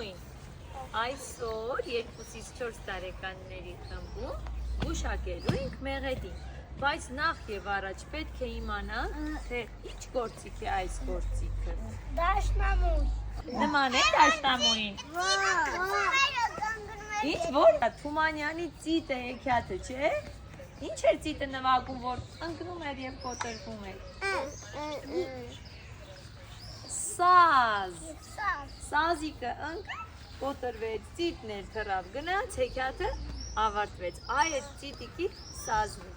նույն։ Այսօր 2-ից 4 տարեկանների խմբում գուշակելու ենք մեղեդին, բայց նախ եւ առաջ պետք է իմանանք, թե ինչ գործիք է այս գործիքը։ Դաշնամուր։ Նման է դաշնամուրին։ Ինչ որ Թումանյանի ծիտը հեքիաթը, չէ՞։ Ինչ էր ծիտը նվագում, որ ընկնում էր եւ կոտրվում էր։ Սազ։ Սազիկը ընկավ, կոտրվեց, ծիտներ թռավ, գնաց, հեքիաթը ավարտվեց։ Այդ ծիտիկի սազն է։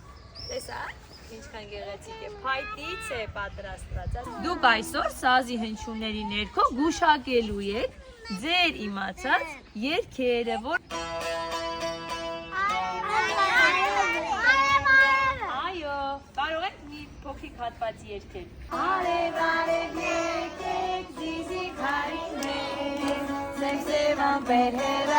Տեսա՞ք, ինչքան գեղեցիկ է, փայտից է պատրաստված։ Դուք այսօր սազի հնչյունների ներքո գուշակելու եք ձեր իմացած երգերը, որ այո, կարող եք մի փոքրիկ հատված երգել։ Արև, եկեք, զիզի քարիններ, սև ամպեր հեռ